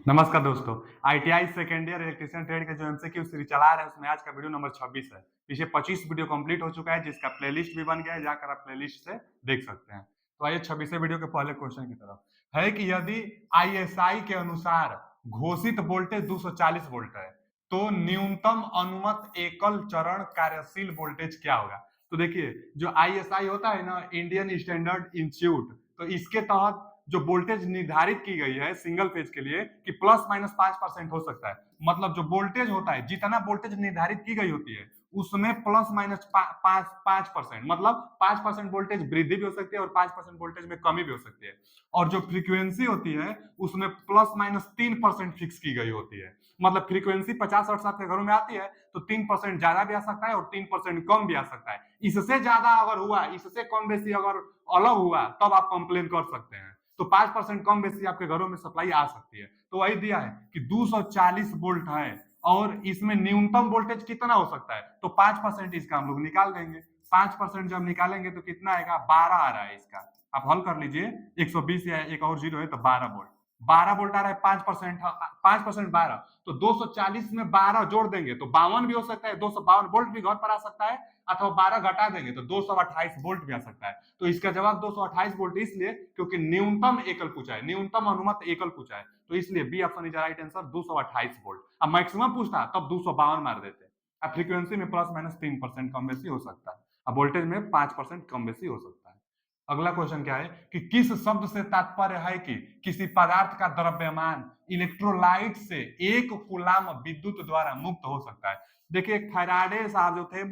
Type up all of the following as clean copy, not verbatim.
नमस्कार दोस्तों। ITI second year electrician trade के जो एमसीक्यू सीरीज चला रहे हैं उसमें आज का वीडियो नंबर 26 है। पीछे 25 वीडियो कंप्लीट हो चुका है जिसका प्लेलिस्ट भी बन गया है, जाकर आप प्लेलिस्ट से देख सकते हैं। तो आइए 26वें वीडियो के पहले क्वेश्चन की तरफ। है कि यदि आईएसआई के अनुसार घोषित वोल्टेज 240 वोल्ट है तो न्यूनतम अनुमत एकल चरण कार्यशील वोल्टेज क्या होगा। तो देखिए, जो आईएसआई होता है ना, इंडियन स्टैंडर्ड इंस्टीट्यूट, तो इसके तहत जो वोल्टेज निर्धारित की गई है सिंगल फेज के लिए कि प्लस माइनस 5% हो सकता है। मतलब जो वोल्टेज होता है, जितना वोल्टेज निर्धारित की गई होती है उसमें प्लस माइनस 5%, मतलब 5% वोल्टेज वृद्धि भी हो सकती है और 5% वोल्टेज में कमी भी हो सकती है। और जो फ्रीक्वेंसी होती है उसमें प्लस माइनस 3% फिक्स की गई होती है। मतलब फ्रीक्वेंसी 50 आपके घरों में आती है तो 3% ज्यादा भी आ सकता है और 3% कम भी आ सकता है। इससे ज्यादा अगर हुआ, इससे कम बेसी अगर अलग हुआ तब आप कंप्लेन कर सकते हैं। तो 5% कम बेसी आपके घरों में सप्लाई आ सकती है। तो वही दिया है कि 240 वोल्ट है और इसमें न्यूनतम वोल्टेज कितना हो सकता है, तो 5% इसका हम लोग निकाल देंगे। 5% जब निकालेंगे तो कितना आएगा, 12 आ रहा है इसका। आप हल कर लीजिए, 120 या एक और जीरो है तो 12 वोल्ट। 12 वोल्ट आ रहा है, 5%, 5% 12, तो 240 में 12 जोड़ देंगे तो 52 भी हो सकता है, 252 वोल्ट भी घर पर आ सकता है। अथवा 12 घटा देंगे तो 228 वोल्ट भी आ सकता है। तो इसका जवाब 228 वोल्ट इसलिए क्योंकि न्यूनतम एकल पूछा है, न्यूनतम अनुमत एकल पूछा है, तो इसलिए B option is right answer, 228 volt. अब मैक्सिमम पूछता तब 252 मार देते। अब फ्रीक्वेंसी में प्लस माइनस 3% कम बेसी हो सकता है, अब वोल्टेज में 5% कम बेसी हो सकता है। अगला क्वेश्चन क्या है कि किस शब्द से तात्पर्य है कि किसी पदार्थ का द्रव्यमान इलेक्ट्रोलाइट से 1 कूलाम विद्युत द्वारा मुक्त हो सकता है। देखिए, फैराडे साहब जो थे,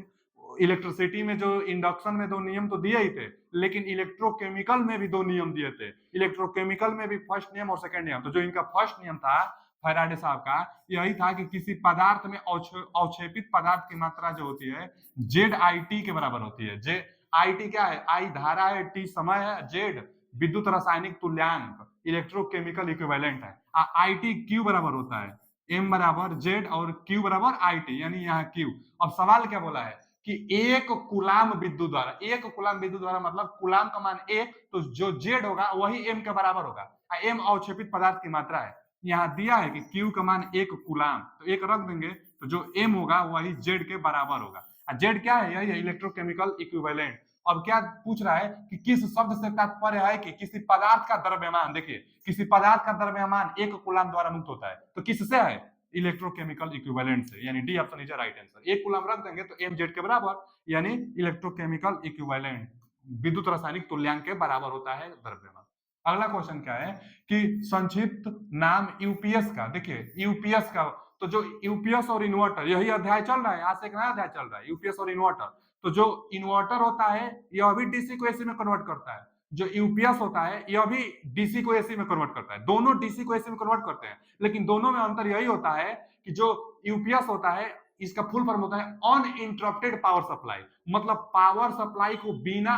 इलेक्ट्रिसिटी में जो इंडक्शन में 2 नियम तो दिए ही थे, लेकिन इलेक्ट्रोकेमिकल में भी 2 नियम दिए थे। इलेक्ट्रोकेमिकल में भी फर्स्ट नियम और सेकंड नियम। तो जो इनका फर्स्ट नियम था फैराडे साहब का, यही था कि किसी पदार्थ में अवक्षेपित पदार्थ की मात्रा जो होती है जेड आई टी के बराबर होती है। जे आई टी क्या है, आई धारा है, टी समय है, जेड विद्युत रासायनिक तुल्यांक इलेक्ट्रोकेमिकल इक्विवेलेंट है। आई टी क्यू बराबर होता है एम बराबर जेड और क्यू बराबर आई टी, यानी यहाँ क्यू। अब सवाल क्या बोला है कि 1 कूलाम विद्युत द्वारा, 1 कूलाम विद्युत द्वारा मतलब कूलाम का मान 1, तो जो जेड होगा वही एम के बराबर होगा। एम अवक्षेपित पदार्थ की मात्रा है। यहाँ दिया है कि क्यू का मान 1 कूलाम, तो 1 रख देंगे तो जो एम होगा वही जेड के बराबर होगा। जेड क्या है, यही है इलेक्ट्रोकेमिकल इक्विवेलेंट। अब क्या पूछ रहा है कि किस शब्द से तात्पर्य है कि किसी पदार्थ का द्रव्यमान, देखिए किसी पदार्थ का द्रव्यमान 1 कूलाम द्वारा मुक्त होता है, तो किससे है, इलेक्ट्रोकेमिकल इक्विवेलेंट से, यानी D option is right answer. 1 coulomb रख देंगे तो एम जेड के बराबर, यानी इलेक्ट्रोकेमिकल इक्विवेलेंट विद्युत रासायनिक तुल्यांक के बराबर होता है द्रव्यमान। अगला क्वेश्चन क्या है कि संक्षिप्त नाम यूपीएस का, देखिए यूपीएस का, तो जो यूपीएस और इन्वर्टर, यही अध्याय चल रहा है, आज से एक नया अध्याय चल रहा है, यूपीएस और इन्वर्टर। तो जो इन्वर्टर होता है यह भी डीसी को एसी में कन्वर्ट करता है, जो यूपीएस होता है यह भी डीसी को एसी में कन्वर्ट करता है। दोनों डीसी को एसी में कन्वर्ट करते हैं, लेकिन दोनों में अंतर यही होता है कि जो यूपीएस होता है इसका फुल फॉर्म होता है अनइंटरप्टेड पावर सप्लाई। मतलब पावर सप्लाई को बिना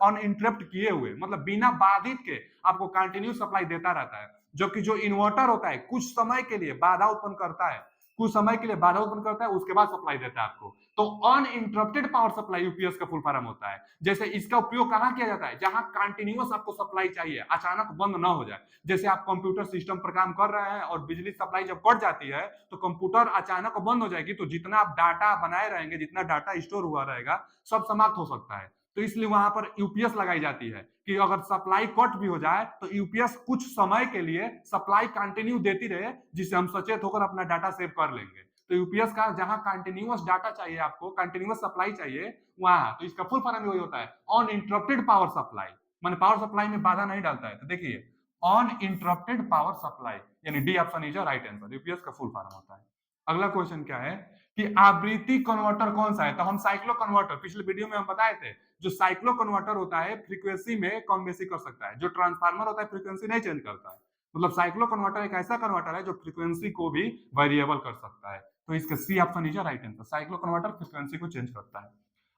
अनइंटरप्ट किए हुए, मतलब बिना बाधित के आपको कंटिन्यू सप्लाई देता रहता है। जबकि जो इन्वर्टर होता है कुछ समय के लिए बाधा उत्पन्न करता है, कुछ समय के लिए बाधा उत्पन्न करता है, उसके बाद सप्लाई देता है आपको। तो अनइंटरप्टेड पावर सप्लाई यूपीएस का फुल फॉर्म होता है। जैसे इसका उपयोग कहां किया जाता है, जहां कंटिन्यूअस आपको सप्लाई चाहिए, अचानक बंद ना हो जाए। जैसे आप कंप्यूटर सिस्टम पर काम कर रहे हैं और बिजली सप्लाई जब कट जाती है तो कंप्यूटर अचानक बंद हो जाएगी, तो जितना आप डाटा बनाए रहेंगे, जितना डाटा स्टोर हुआ रहेगा, सब समाप्त हो सकता है। तो इसलिए वहां पर यूपीएस लगाई जाती है कि अगर सप्लाई कट भी हो जाए तो यूपीएस कुछ समय के लिए सप्लाई कंटिन्यू देती रहे, जिससे हम सचेत होकर अपना डाटा सेव कर लेंगे। तो यूपीएस का जहां कंटिन्यूअस डाटा चाहिए, आपको कंटिन्यूअस सप्लाई चाहिए वहां, तो इसका फुल फॉर्म वही होता है अनइंटरप्टेड पावर सप्लाई। मैंने पावर सप्लाई में बाधा नहीं डालता है। तो देखिए अनइंटरप्टेड पावर सप्लाई, यानी D option is right answer, UPS का फुल फॉर्म होता है। अगला क्वेश्चन क्या है कि आवृत्ति कन्वर्टर कौन सा है। तो हम साइक्लो कन्वर्टर, पिछले वीडियो में हम बताए थे, जो साइक्लो कन्वर्टर होता है फ्रीक्वेंसी में कम बेसी कर सकता है। जो ट्रांसफार्मर होता है फ्रीक्वेंसी नहीं चेंज करता है। मतलब साइक्लो कन्वर्टर एक ऐसा कन्वर्टर है जो फ्रीक्वेंसी को भी वेरिएबल कर सकता है। तो इसका C option is right answer, cycloconverter frequency को चेंज करता है।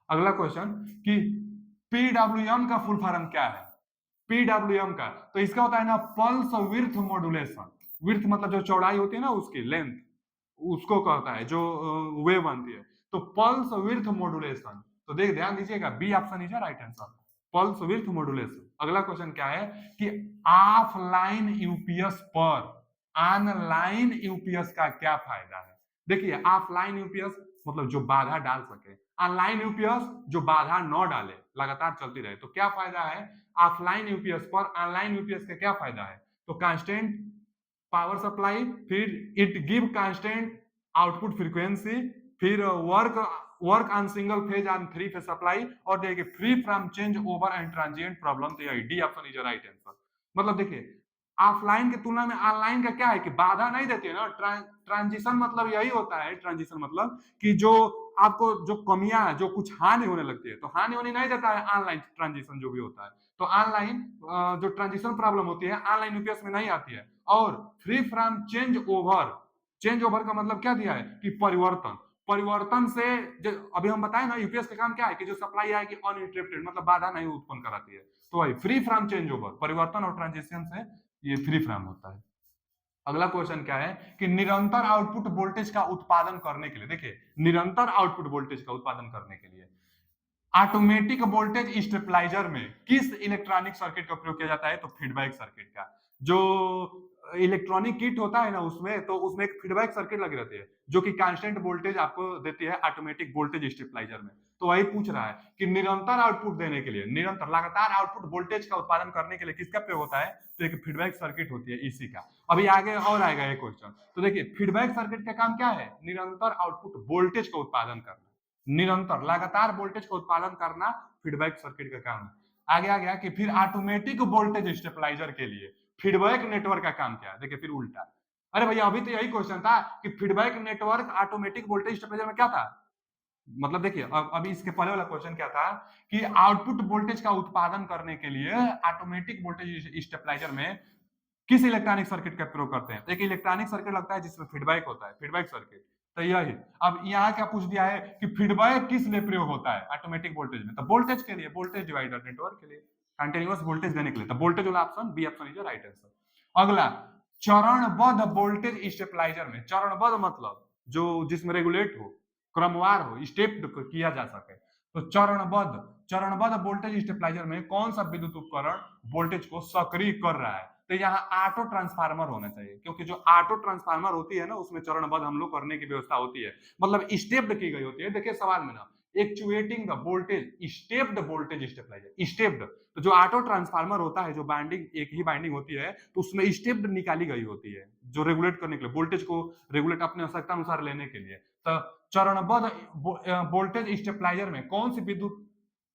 अगला क्वेश्चन कि पीडब्ल्यूएम का फुल फॉर्म क्या है। पीडब्ल्यूएम का, तो इसका होता है ना पल्स विड्थ मॉड्यूलेशन। विड्थ मतलब जो चौड़ाई होती है ना, उसकी लेंथ, उसको कहता है जो वेव बनती है। तो पल्स विड्थ मॉड्यूलेशन, तो देख ध्यान दीजिएगा, B option is right answer, pulse width modulation. अगला क्वेश्चन क्या है कि ऑफलाइन यूपीएस पर, ऑनलाइन यूपीएस का क्या फायदा है? देखिए, ऑफलाइन यूपीएस मतलब जो बाधा डाल सके, ऑनलाइन यूपीएस जो बाधा न डाले, लगातार चलती रहे। तो क्या फायदा है ऑफलाइन यूपीएस पर, ऑनलाइन यूपीएस का क्या फायदा है? तो कांस्टेंट पावर सप्लाई, फिर it give constant output frequency, फिर work on single phase on three phase supply, और देखिए free from change over and transient problem. तो यही D option is right answer. मतलब देखिए, ऑफलाइन की तुलना में ऑनलाइन का क्या है कि बाधा नहीं देती है ना। ट्रांजिशन मतलब यही होता है, ट्रांजिशन मतलब कि जो आपको जो कमियां है, जो कुछ हानि होने लगती है, तो हानि होने नहीं देता है ऑनलाइन ट्रांजिशन जो भी होता है। तो ऑनलाइन जो ट्रांजिशन प्रॉब्लम होती है ऑनलाइन यूपीएस में नहीं आती है। और free from change over, change over का मतलब क्या दिया है कि परिवर्तन, परिवर्तन से अभी हम बताए ना यूपीएस का काम क्या है कि जो सप्लाई आएगी अनइंटरप्टेड, मतलब बाधा नहीं उत्पन्न कराती है। तो वही फ्री फ्रॉम चेंज ओवर, परिवर्तन और ट्रांजिशन से ये फ्री फ्रॉम होता है। अगला क्वेश्चन क्या है कि निरंतर आउटपुट वोल्टेज का उत्पादन करने के लिए, देखिए निरंतर आउटपुट वोल्टेज का उत्पादन करने के लिए ऑटोमेटिक वोल्टेज स्टेबलाइजर में किस इलेक्ट्रॉनिक सर्किट का प्रयोग किया जाता है? तो फीडबैक सर्किट का। जो इलेक्ट्रॉनिक किट होता है ना उसमें, तो उसमें एक फीडबैक सर्किट लगी रहती है जो कि कांस्टेंट वोल्टेज आपको देती है ऑटोमेटिक वोल्टेज स्टेबलाइजर में। तो वही पूछ रहा है कि निरंतर आउटपुट देने के लिए, निरंतर लगातार आउटपुट वोल्टेज का उत्पादन करने के लिए किसका प्रयोग होता है? तो एक फीडबैक सर्किट होती है इसी का। अभी आगे और आएगा एक क्वेश्चन। तो देखिए फीडबैक सर्किट का काम क्या है? निरंतर आउटपुट वोल्टेज का उत्पादन करना, निरंतर लगातार वोल्टेज का उत्पादन करना फीडबैक सर्किट का काम है। आगे आ गया कि फिर ऑटोमेटिक वोल्टेज स्टेबलाइजर के लिए फीडबैक नेटवर्क का काम क्या है? देखिए फिर उल्टा, अरे भैया अभी तो यही क्वेश्चन था कि feedback network automatic voltage stabiliser में क्या था। मतलब देखिए अभी इसके पहले वाला क्वेश्चन क्या था कि आउटपुट वोल्टेज का उत्पादन करने के लिए ऑटोमेटिक वोल्टेज स्टेबलाइजर में किस इलेक्ट्रॉनिक सर्किट का प्रयोग करते हैं? एक इलेक्ट्रॉनिक सर्किट लगता है जिसमें फीडबैक होता है, फीडबैक सर्किट। तो यही अब यहाँ क्या पूछ दिया है कि फीडबैक किस लिए प्रयोग होता है ऑटोमेटिक वोल्टेज में? तो वोल्टेज के लिए, वोल्टेज डिवाइडर नेटवर्क के लिए, कंटिन्यूअस वोल्टेज देने के लिए। तो वोल्टेज वाला option B option is right answer. अगला, चरणबद्ध वोल्टेज स्टेबलाइजर में, चरणबद्ध मतलब जो जिसमें रेगुलेट हो, क्रमवार हो, स्टेप किया जा सके। तो चरणबद्ध, चरणबद्ध वोल्टेज स्टेबलाइजर में कौन सा विद्युत उपकरण वोल्टेज को सक्रिय कर रहा है? तो यहाँ ऑटो ट्रांसफार्मर होना चाहिए, क्योंकि जो ऑटो ट्रांसफार्मर होती है ना उसमें चरणबद्ध हम लोग करने की व्यवस्था होती है, मतलब स्टेप्ड की गई होती है। देखिए सवाल में ना, actuating the voltage stepped voltage stabiliser, stepped. तो जो ऑटो ट्रांसफार्मर होता है, जो बाइंडिंग एक ही बाइंडिंग होती है, तो उसमें स्टेप्ड निकाली गई होती है जो रेगुलेट करने के लिए, वोल्टेज को रेगुलेट अपने आवश्यकता अनुसार लेने के लिए। तो चरणबद्ध वोल्टेज स्टेबलाइजर में कौन सी विद्युत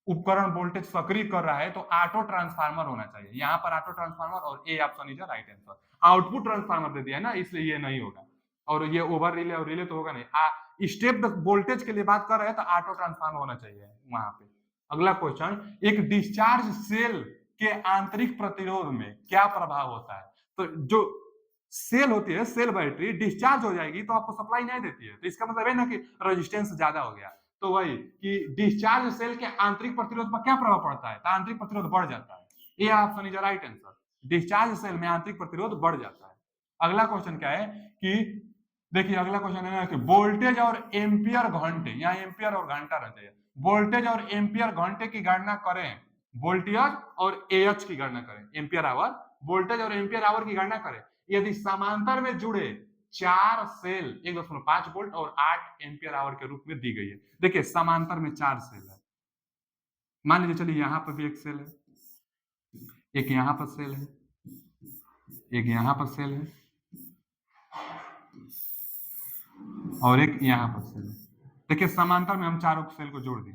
उपकरण वोल्टेज सक्रिय कर रहा है? तो ऑटो ट्रांसफार्मर होना चाहिए। यहाँ पर ऑटो ट्रांसफार्मर और A option is right answer. Output transformer दे दिया है ना, इसलिए ये नहीं होगा। और ये ओवर रिले और रिले तो होगा नहीं। स्टेप वोल्टेज के लिए बात कर रहे हैं तो ऑटो ट्रांसफार्मर होना चाहिए वहां पे। अगला क्वेश्चन, एक डिस्चार्ज सेल के आंतरिक प्रतिरोध में क्या प्रभाव होता है? तो जो सेल होती है, सेल बैटरी डिस्चार्ज हो जाएगी तो आपको सप्लाई नहीं देती है, तो इसका मतलब है ना कि रेजिस्टेंस ज्यादा हो गया। तो वही कि डिस्चार्ज सेल के आंतरिक प्रतिरोध पर क्या प्रभाव पड़ता है? तो आंतरिक प्रतिरोध बढ़ जाता है। A option is right answer. Discharge cell में आंतरिक प्रतिरोध बढ़ जाता है। अगला क्वेश्चन क्या है कि देखिए अगला क्वेश्चन है कि वोल्टेज और एम्पियर घंटे, यहाँ एम्पियर और घंटा रहते हैं, वोल्टेज और एम्पियर घंटे की गणना करें, वोल्टेज और एएच की गणना करें, एम्पियर आवर, वोल्टेज और एम्पियर आवर की गणना करें यदि समांतर में जुड़े 4 सेल 1.5 वोल्ट और 8 एम्पियर आवर के रूप में दी गई है। देखिए समांतर में 4 सेल है, मान लीजिए चलिए यहां पर भी एक सेल है, एक यहां पर सेल है, एक यहां पर सेल है और एक यहां पर सेल है। देखिए समांतर में हम चारों सेल को जोड़ दिए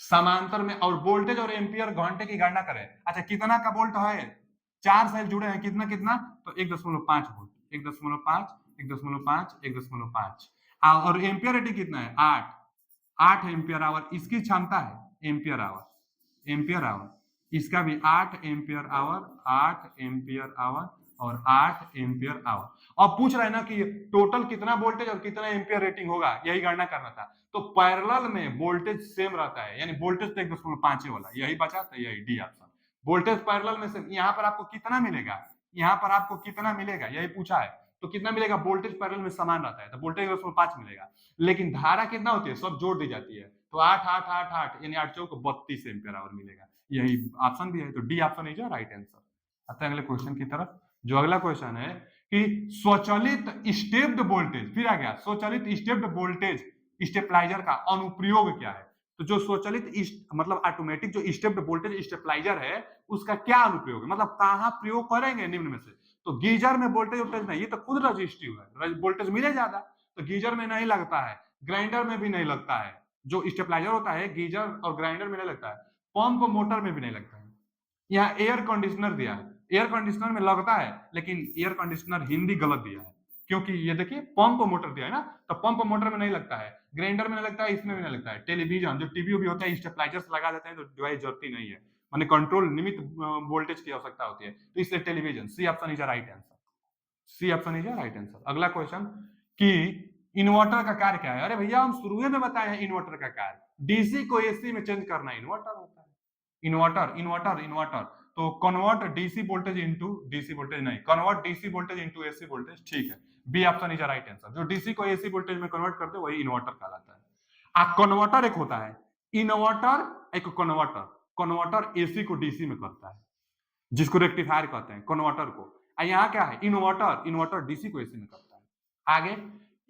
समांतर में, और वोल्टेज और एम्पियर घंटे की गणना करें। अच्छा कितना का वोल्ट है? 4 सेल जुड़े हैं, कितना कितना? तो 1.5 वोल्ट, 1.5, 1.5, 1.5। और एम्पियर रेटिंग कितना है? 8, 8 एम्पियर आवर इसकी क्षमता है, एम्पियर आवर, एम्पियर आवर इसका भी 8 एम्पियर आवर, 8 एम्पियर आवर और 8 एम्पियर आवर। अब पूछ रहे हैं ना कि टोटल कितना वोल्टेज और कितना एम्पियर रेटिंग होगा, यही गणना करना था। तो पैरेलल में वोल्टेज सेम रहता है, यानी वोल्टेज तो 1.5 वाला यही बचा, तो यही डी ऑप्शन। वोल्टेज पैरेलल में सेम। यहाँ पर आपको कितना मिलेगा, यहाँ पर आपको कितना मिलेगा यही पूछा है, तो कितना मिलेगा? वोल्टेज पैरेलल में समान रहता है तो वोल्टेज 1.5 मिलेगा, लेकिन धारा कितना होती है? सब जोड़ दी जाती है, तो 8 8 8 8 यानी 8 चौक 32 एम्पियर आवर मिलेगा। यही ऑप्शन भी है, तो D option is right answer. आते हैं अगले क्वेश्चन की तरफ। जो अगला क्वेश्चन है कि स्वचालित स्टेप्ड वोल्टेज, फिर आ गया स्वचालित स्टेप्ड वोल्टेज स्टेबलाइजर का अनुप्रयोग क्या है। तो जो स्वचालित मतलब ऑटोमेटिक जो स्टेप्ड वोल्टेज स्टेबलाइजर है उसका क्या अनुप्रयोग है, मतलब कहां प्रयोग करेंगे निम्न में से। तो गीजर में वोल्टेज वोल्टेज नहीं, ये तो खुद रजिस्टिव है, वोल्टेज मिले ज्यादा, तो गीजर में नहीं लगता है, ग्राइंडर में भी नहीं लगता है, जो स्टेबलाइजर होता है गीजर और ग्राइंडर में नहीं लगता है, पंप मोटर में भी नहीं लगता है। यहाँ एयर कंडीशनर दिया है, एयर कंडीशनर में लगता है, लेकिन एयर कंडीशनर हिंदी गलत दिया है, क्योंकि ये देखिए पंप मोटर दिया है ना, तो पंप मोटर में नहीं लगता है, ग्राइंडर में नहीं लगता है, इसमें भी नहीं लगता है। टेलीविजन जो टीवी भी होता है स्टेबलाइजर्स लगा देते हैं तो डिवाइस जलती नहीं है, माने कंट्रोल निमित वोल्टेज की आवश्यकता होती है, तो इसलिए television. C option is right answer, C option is right answer. अगला क्वेश्चन कि इन्वर्टर का कार्य क्या है। अरे भैया हम शुरू में बताए हैं इन्वर्टर का कार्य, डीसी को एसी में चेंज करना इन्वर्टर होता है। इन्वर्टर इन्वर्टर इन्वर्टर तो convert DC voltage into DC voltage नहीं, convert DC voltage into AC voltage, ठीक है, B option is right answer. जो डीसी को एसी वोल्टेज में कन्वर्ट करते हैं वही इन्वर्टर कहलाता है। कन्वर्टर एक होता है इन्वर्टर, एक कन्वर्टर, कन्वर्टर एसी को डीसी में करता है, जिसको रेक्टिफायर कहते हैं कन्वर्टर को। यहाँ क्या है इन्वर्टर, इन्वर्टर डीसी को एसी में करता है। आगे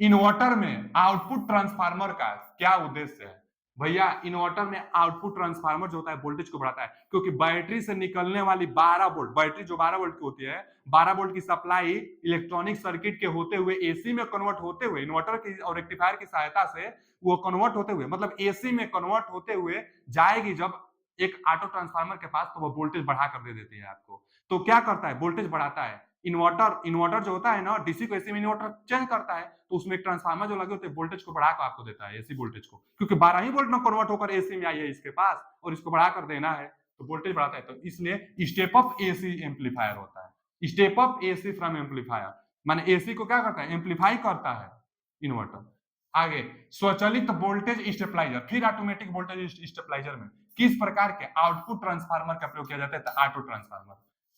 इन्वर्टर में आउटपुट ट्रांसफार्मर का क्या उद्देश्य है। भैया इन्वर्टर में आउटपुट ट्रांसफार्मर जो होता है वोल्टेज को बढ़ाता है, क्योंकि बैटरी से निकलने वाली 12 वोल्ट, बैटरी जो 12 वोल्ट की होती है, 12 वोल्ट की सप्लाई इलेक्ट्रॉनिक सर्किट के होते हुए एसी में कन्वर्ट होते हुए, इन्वर्टर की और रेक्टिफायर की सहायता से वो कन्वर्ट होते हुए, मतलब एसी में कन्वर्ट होते हुए जाएगी जब एक ऑटो ट्रांसफार्मर के पास, तो वो वोल्टेज बढ़ा कर दे देती है आपको। तो क्या करता है वोल्टेज बढ़ाता है। इन्वर्टर, इन्वर्टर जो होता है ना डीसी को एसी में इन्वर्टर चेंज करता है, तो उसमें एक ट्रांसफार्मर जो लगे होते हैं वोल्टेज को बढ़ा कर आपको देता है, एसी वोल्टेज को, क्योंकि 12 ही वोल्ट में कन्वर्ट होकर एसी में आई है इसके पास और इसको बढ़ा कर देना है, तो वोल्टेज बढ़ाता है। तो इसलिए स्टेप अप एसी एम्पलीफायर होता है, step up AC from amplifier, माने एसी को क्या करता है एम्पलीफाई करता है इन्वर्टर। आगे स्वचालित वोल्टेज स्टेबलाइजर, फिर ऑटोमेटिक वोल्टेज स्टेबलाइजर में किस प्रकार के आउटपुट ट्रांसफार्मर का प्रयोग किया जाता है। Auto transformer.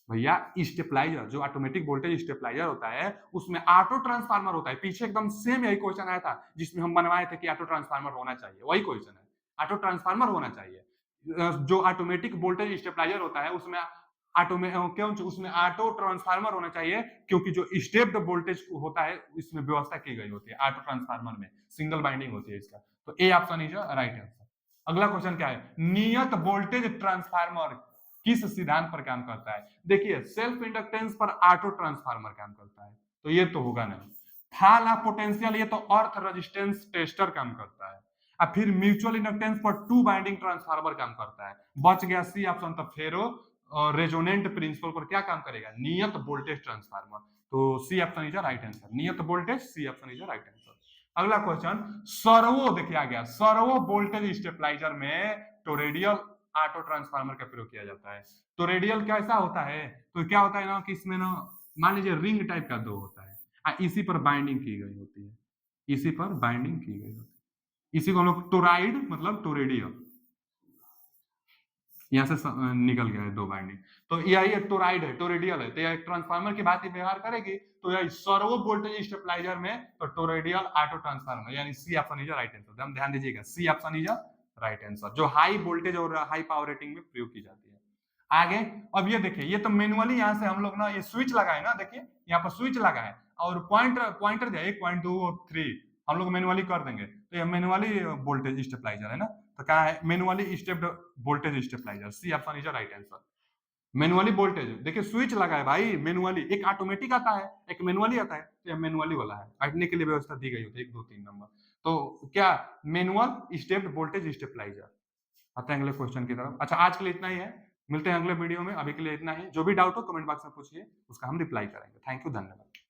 भैया स्टेबलाइजर जो ऑटोमेटिक वोल्टेज स्टेबलाइजर होता है उसमें ऑटो ट्रांसफार्मर होता है। पीछे एकदम सेम यही क्वेश्चन आया था जिसमें हम बनवाए थे कि ऑटो ट्रांसफार्मर होना चाहिए, वही क्वेश्चन है, ऑटो ट्रांसफार्मर होना चाहिए। जो ऑटोमेटिक वोल्टेज स्टेबलाइजर होता है उसमें क्यों उसमें ऑटो ट्रांसफार्मर होना चाहिए, क्योंकि जो स्टेप्ड वोल्टेज होता है इसमें व्यवस्था की गई होती है ऑटो ट्रांसफार्मर में, सिंगल बाइंडिंग होती है इसका। तो ए ऑप्शन इज राइट आंसर। अगला क्वेश्चन क्या है, नियत वोल्टेज ट्रांसफार्मर किस सिद्धांत पर काम करता है। देखिए सेल्फ इंडक्टेंस पर ऑटो ट्रांसफार्मर काम करता है, तो ये तो होगा नहीं। फॉल ऑफ पोटेंशियल, ये तो अर्थ रेजिस्टेंस टेस्टर काम करता है। अब फिर म्यूचुअल इंडक्टेंस पर टू बाइंडिंग ट्रांसफार्मर काम करता है। बच गया सी ऑप्शन, तो फेरो रेजोनेंट प्रिंसिपल पर क्या काम करेगा, नियत वोल्टेज ट्रांसफार्मर। तो C option is right answer, नियत voltage, C option is right answer. अगला क्वेश्चन सर्वो, देखिए आ गया सर्वो वोल्टेज स्टेबलाइजर में टोरेडियल ऑटो ट्रांसफार्मर का प्रयोग किया जाता है। टोरेडियल कैसा होता है, तो क्या होता है ना कि इसमें ना मान लीजिए रिंग टाइप का दो होता है, इसी पर बाइंडिंग की गई होती है, इसी पर बाइंडिंग की गई होती है, इसी को हम लोग टोराइड मतलब टोरेडियल, यहाँ से निकल गया है दो बाइंडिंग, तो यही टोराइड है, टोरेडियल है, तो यह ट्रांसफार्मर की बात व्यवहार करेगी, तो यह सर्वो वोल्टेज स्टेबलाइजर में तो टोरेडियल ऑटो ट्रांसफार्मर, यानी C option is right answer. हम ध्यान दीजिएगा C option is right answer, जो हाई वोल्टेज और हाई पावर रेटिंग में प्रयोग की जाती है। आगे अब ये देखिए, ये तो मैनुअली यहाँ से हम लोग ना ये स्विच लगा है ना, देखिए यहाँ पर स्विच लगा है और पॉइंटर दिया 1 पॉइंट 2 और 3 हम लोग मैनुअली कर देंगे, तो ये मैनुअली वोल्टेज स्टेबलाइजर है ना, तो कहा है manually stepped voltage stabiliser, C option is right answer. Manually voltage देखिए स्विच लगा है भाई, मैनुअली, एक ऑटोमेटिक आता है एक मैनुअली आता है, तो ये मैनुअली वाला है, हटने के लिए व्यवस्था दी गई होती है 1 2 3 नंबर, तो क्या मैनुअल स्टेप्ड वोल्टेज स्टेबलाइजर। आते हैं अगले क्वेश्चन की तरफ। अच्छा आज के लिए इतना ही है, मिलते हैं अगले वीडियो में, अभी के लिए इतना ही। जो भी डाउट हो कमेंट बॉक्स में पूछिए, उसका हम रिप्लाई करेंगे। थैंक यू, धन्यवाद।